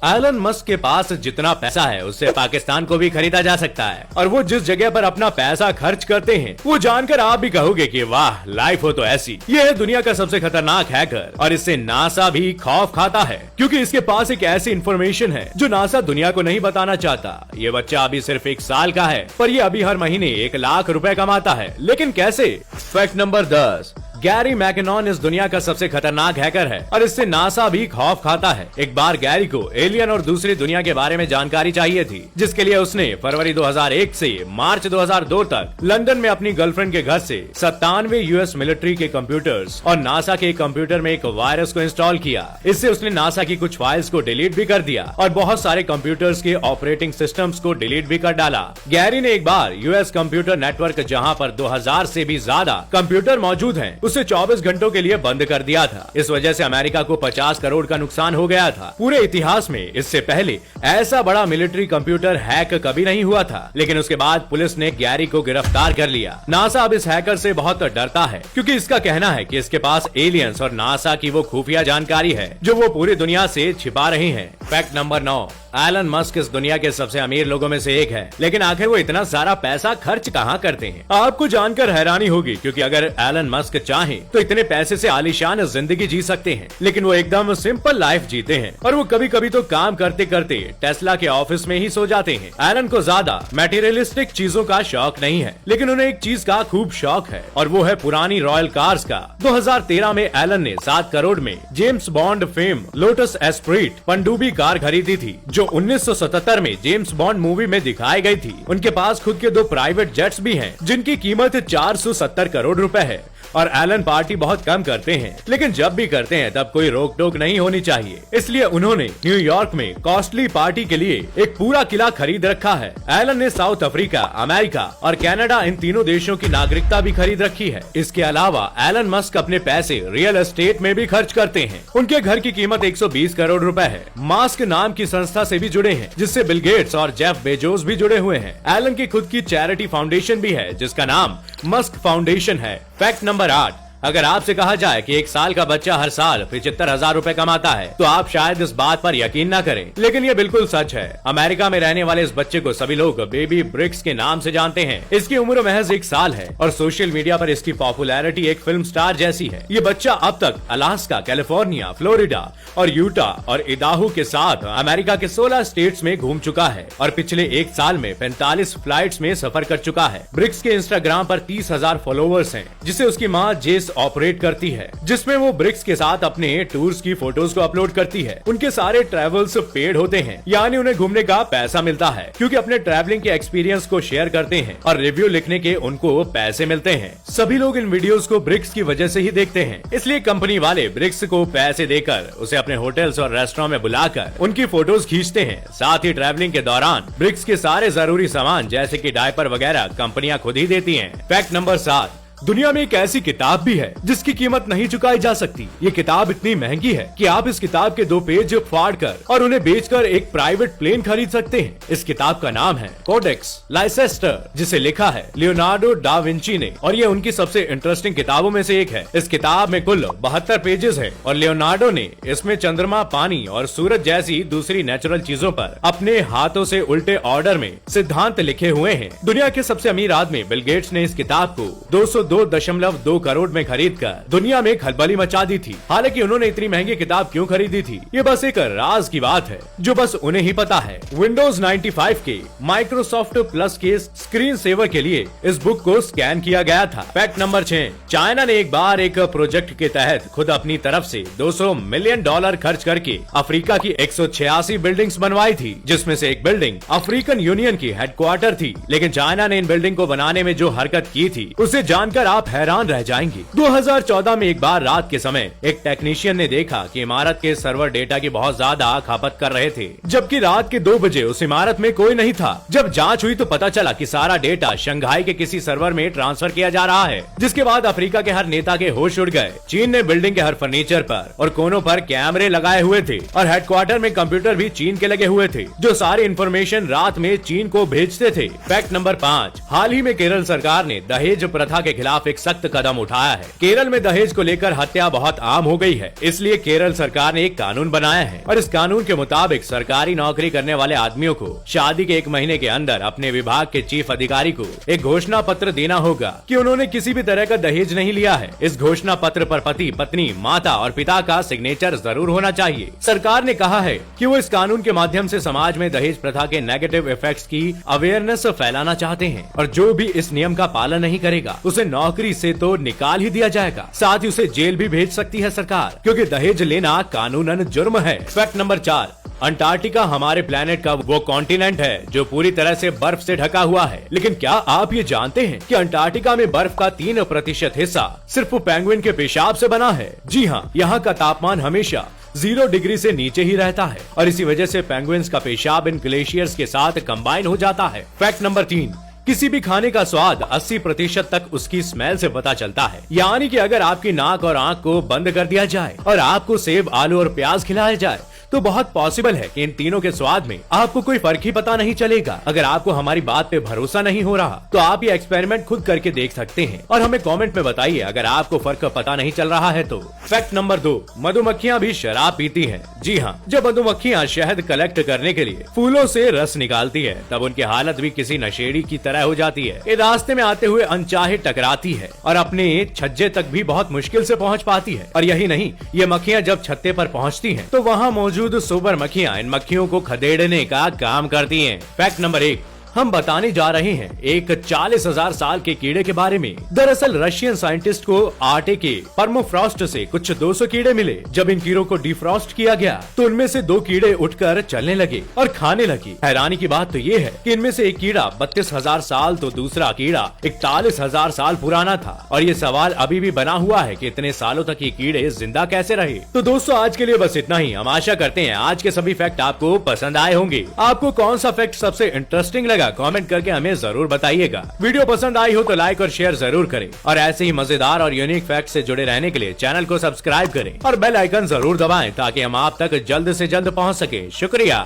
Elon Musk के पास जितना पैसा है उससे पाकिस्तान को भी खरीदा जा सकता है, और वो जिस जगह पर अपना पैसा खर्च करते हैं वो जानकर आप भी कहोगे कि वाह, लाइफ हो तो ऐसी। ये है दुनिया का सबसे खतरनाक हैकर, और इससे नासा भी खौफ खाता है क्योंकि इसके पास एक ऐसी इंफॉर्मेशन है जो नासा दुनिया को नहीं बताना चाहता। ये बच्चा अभी सिर्फ 1 साल का है, पर ये अभी हर महीने 1 लाख रुपए कमाता है। लेकिन कैसे? फैक्ट नंबर 10, गैरी मैकेनॉन इस दुनिया का सबसे खतरनाक हैकर है और इससे नासा भी खौफ खाता है। एक बार गैरी को एलियन और दूसरी दुनिया के बारे में जानकारी चाहिए थी, जिसके लिए उसने फरवरी 2001 से मार्च 2002 तक लंदन में अपनी गर्लफ्रेंड के घर से 97 यूएस मिलिट्री के कंप्यूटर्स और नासा के कंप्यूटर में एक वायरस को इंस्टॉल किया। इससे उसने नासा की कुछ फाइल्स को डिलीट भी कर दिया और बहुत सारे कंप्यूटर्स के ऑपरेटिंग सिस्टम्स को डिलीट भी कर डाला। गैरी ने एक बार यूएस कंप्यूटर नेटवर्क, जहाँ पर 2000 से भी ज्यादा कंप्यूटर मौजूद हैं, उसे 24 घंटों के लिए बंद कर दिया था। इस वजह से अमेरिका को 50 करोड़ का नुकसान हो गया था। पूरे इतिहास में इससे पहले ऐसा बड़ा मिलिट्री कंप्यूटर हैक कभी नहीं हुआ था। लेकिन उसके बाद पुलिस ने गैरी को गिरफ्तार कर लिया। नासा अब इस हैकर से बहुत डरता है क्योंकि इसका कहना है कि इसके पास एलियंस और नासा की वो खुफिया जानकारी है जो वो पूरी दुनिया से छिपा रहे हैं। फैक्ट नंबर 9, एलन मस्क इस दुनिया के सबसे अमीर लोगों में से एक है, लेकिन आखिर वो इतना सारा पैसा खर्च कहाँ करते हैं? आपको जानकर हैरानी होगी क्योंकि अगर एलन मस्क चाहे तो इतने पैसे से आलीशान जिंदगी जी सकते हैं, लेकिन वो एकदम सिंपल लाइफ जीते हैं और वो कभी कभी तो काम करते करते टेस्ला के ऑफिस में ही सो जाते हैं। एलन को ज्यादा मटेरियलिस्टिक चीजों का शौक नहीं है, लेकिन उन्हें एक चीज का खूब शौक है और वो है पुरानी रॉयल कार्स का। 2013 में एलन ने 7 करोड़ में James bond fame lotus Esprit पनडुब्बी कार खरीदी थी, जो 1977 में जेम्स बॉन्ड मूवी में दिखाई गई थी। उनके पास खुद के 2 प्राइवेट जेट्स भी हैं, जिनकी कीमत 470 करोड़ रुपए है। और एलन पार्टी बहुत कम करते हैं, लेकिन जब भी करते हैं तब कोई रोक टोक नहीं होनी चाहिए, इसलिए उन्होंने न्यूयॉर्क में कॉस्टली पार्टी के लिए एक पूरा किला खरीद रखा है। एलन ने साउथ अफ्रीका, अमेरिका और कनाडा, इन तीनों देशों की नागरिकता भी खरीद रखी है। इसके अलावा एलन मस्क अपने पैसे रियल एस्टेट में भी खर्च करते हैं। उनके घर की कीमत 120 करोड़ रुपए है। मास्क नाम की संस्था से भी जुड़े हैं, जिससे बिल गेट्स और जेफ बेजोस भी जुड़े हुए हैं। एलन की खुद की चैरिटी फाउंडेशन भी है, जिसका नाम मस्क फाउंडेशन है। फैक्ट नंबर 8, अगर आपसे कहा जाए कि 1 साल का बच्चा हर साल 75,000 रुपए कमाता है तो आप शायद इस बात पर यकीन न करें, लेकिन ये बिल्कुल सच है। अमेरिका में रहने वाले इस बच्चे को सभी लोग बेबी ब्रिक्स के नाम से जानते हैं। इसकी उम्र महज 1 साल है और सोशल मीडिया पर इसकी पॉपुलैरिटी एक फिल्म स्टार जैसी है। ये बच्चा अब तक अलास्का, कैलिफोर्निया, फ्लोरिडा और यूटा और इदाहो के साथ अमेरिका के 16 स्टेट्स में घूम चुका है और पिछले 1 साल में 45 फ्लाइट्स में सफर कर चुका है। ब्रिक्स के इंस्टाग्राम पर 30,000 फॉलोवर्स हैं, जिसे उसकी माँ जेस ऑपरेट करती है, जिसमें वो ब्रिक्स के साथ अपने टूर्स की फोटोज को अपलोड करती है। उनके सारे ट्रैवल्स पेड होते हैं, यानी उन्हें घूमने का पैसा मिलता है क्योंकि अपने ट्रैवलिंग के एक्सपीरियंस को शेयर करते हैं और रिव्यू लिखने के उनको पैसे मिलते हैं। सभी लोग इन वीडियोस को ब्रिक्स की वजह से ही देखते हैं, इसलिए कंपनी वाले ब्रिक्स को पैसे देकर उसे अपने होटल्स और रेस्टोरेंट में बुलाकर उनकी फोटोज खींचते हैं। साथ ही ट्रैवलिंग के दौरान ब्रिक्स के सारे जरूरी सामान जैसे कि डायपर वगैरह कंपनियां खुद ही देती हैं। फैक्ट नंबर 7, दुनिया में एक ऐसी किताब भी है जिसकी कीमत नहीं चुकाई जा सकती। ये किताब इतनी महंगी है कि आप इस किताब के 2 पेज फाड़ कर और उन्हें बेचकर एक प्राइवेट प्लेन खरीद सकते हैं। इस किताब का नाम है कोडेक्स लाइसेस्टर, जिसे लिखा है लियोनार्डो डा विंची ने, और ये उनकी सबसे इंटरेस्टिंग किताबों में से एक है। इस किताब में कुल 72 पेजेस है और लियोनार्डो ने इसमें चंद्रमा, पानी और सूरज जैसी दूसरी नेचुरल चीजों पर अपने हाथों से उल्टे ऑर्डर में सिद्धांत लिखे हुए हैं। दुनिया के सबसे अमीर आदमी बिल गेट्स ने इस किताब को 202.2 करोड़ में खरीदकर दुनिया में खलबली मचा दी थी। हालांकि उन्होंने इतनी महंगी किताब क्यों खरीदी थी, ये बस एक राज की बात है जो बस उन्हें ही पता है। विंडोज 95 के माइक्रोसॉफ्ट प्लस के स्क्रीन सेवर के लिए इस बुक को स्कैन किया गया था। फैक्ट नंबर 6, चाइना ने एक बार एक प्रोजेक्ट के तहत खुद अपनी तरफ से $200 मिलियन खर्च करके अफ्रीका की 186 बिल्डिंग्स बनवाई थी, जिसमें से एक बिल्डिंग अफ्रीकन यूनियन की हेडक्वार्टर थी। लेकिन चाइना ने इन बिल्डिंग को बनाने में जो हरकत की थी उसे जानकर आप हैरान रह जाएंगे। 2014 में एक बार रात के समय एक टेक्नीशियन ने देखा कि इमारत के सर्वर डेटा की बहुत ज्यादा खपत कर रहे थे, जबकि रात के 2 बजे उस इमारत में कोई नहीं था। जब जांच हुई तो पता चला कि सारा डेटा शंघाई के किसी सर्वर में ट्रांसफर किया जा रहा है, जिसके बाद अफ्रीका के हर नेता के होश उड़ गए। चीन ने बिल्डिंग के हर फर्नीचर पर और कोनों पर कैमरे लगाए हुए थे और हेडक्वार्टर में कंप्यूटर भी चीन के लगे हुए थे, जो सारी इंफॉर्मेशन रात में चीन को भेजते थे। फैक्ट नंबर 5, हाल ही में केरल सरकार ने दहेज प्रथा के खिलाफ एक सख्त कदम उठाया है। केरल में दहेज को लेकर हत्या बहुत आम हो गई है, इसलिए केरल सरकार ने एक कानून बनाया है और इस कानून के मुताबिक सरकारी नौकरी करने वाले आदमियों को शादी के 1 महीने के अंदर अपने विभाग के चीफ अधिकारी को एक घोषणा पत्र देना होगा कि उन्होंने किसी भी तरह का दहेज नहीं लिया है। इस घोषणा पत्र पर पति, पत्नी, माता और पिता का सिग्नेचर जरूर होना चाहिए। सरकार ने कहा है कि वो इस कानून के माध्यम से समाज में दहेज प्रथा के नेगेटिव इफेक्ट्स की अवेयरनेस फैलाना चाहते हैं और जो भी इस नियम का पालन नहीं करेगा उसे नौकरी से तो निकाल ही दिया जाएगा, साथ ही उसे जेल भी भेज सकती है सरकार, क्योंकि दहेज लेना कानूनन जुर्म है। फैक्ट नंबर 4, अंटार्कटिका हमारे प्लेनेट का वो कॉन्टिनेंट है जो पूरी तरह से बर्फ से ढका हुआ है। लेकिन क्या आप ये जानते हैं कि अंटार्कटिका में बर्फ का 3% हिस्सा सिर्फ पेंगुइन के पेशाब से बना है? जी हाँ, यहाँ का तापमान हमेशा 0 डिग्री से नीचे ही रहता है और इसी वजह से पेंगुइन्स का पेशाब इन ग्लेशियर्स के साथ कंबाइन हो जाता है। फैक्ट नंबर 3, किसी भी खाने का स्वाद 80% तक उसकी स्मेल से पता चलता है। यानी कि अगर आपकी नाक और आंख को बंद कर दिया जाए और आपको सेब, आलू और प्याज खिलाया जाए तो बहुत पॉसिबल है कि इन तीनों के स्वाद में आपको कोई फर्क ही पता नहीं चलेगा। अगर आपको हमारी बात पे भरोसा नहीं हो रहा तो आप ये एक्सपेरिमेंट खुद करके देख सकते हैं और हमें कमेंट में बताइए अगर आपको फर्क पता नहीं चल रहा है तो। फैक्ट नंबर 2, मधुमक्खियां भी शराब पीती हैं। जी हाँ, जब मधुमक्खियां शहद कलेक्ट करने के लिए फूलों से रस निकालती है तब उनकी हालत भी किसी नशेड़ी की तरह हो जाती है। ये रास्ते में आते हुए अनचाहे टकराती है और अपने छज्जे तक भी बहुत मुश्किल से पहुँच पाती है। और यही नहीं, ये मक्खियां जब छत्ते पर पहुँचती है तो वहाँ मौजूद सुपर मक्खियां इन मक्खियों को खदेड़ने का काम करती हैं। फैक्ट नंबर 1, हम बताने जा रहे हैं एक 40,000 साल के कीड़े के बारे में। दरअसल रशियन साइंटिस्ट को आटे के परमोफ्रॉस्ट से कुछ 200 कीड़े मिले। जब इन कीड़ों को डिफ्रॉस्ट किया गया तो उनमें से 2 कीड़े उठकर चलने लगे और खाने लगे। हैरानी की बात तो ये है कि इनमें से एक कीड़ा 32,000 साल तो दूसरा कीड़ा 41,000 साल पुराना था। और ये सवाल अभी भी बना हुआ है कि इतने सालों तक ये कीड़े जिंदा कैसे रहे। तो दोस्तों, आज के लिए बस इतना ही। हम आशा करते हैं आज के सभी फैक्ट आपको पसंद आए होंगे। आपको कौन सा फैक्ट सबसे इंटरेस्टिंग लगा कमेंट करके हमें जरूर बताइएगा। वीडियो पसंद आई हो तो लाइक और शेयर जरूर करें और ऐसे ही मजेदार और यूनिक फैक्ट से जुड़े रहने के लिए चैनल को सब्सक्राइब करें और बेल आइकन जरूर दबाएं ताकि हम आप तक जल्द से जल्द पहुंच सके। शुक्रिया।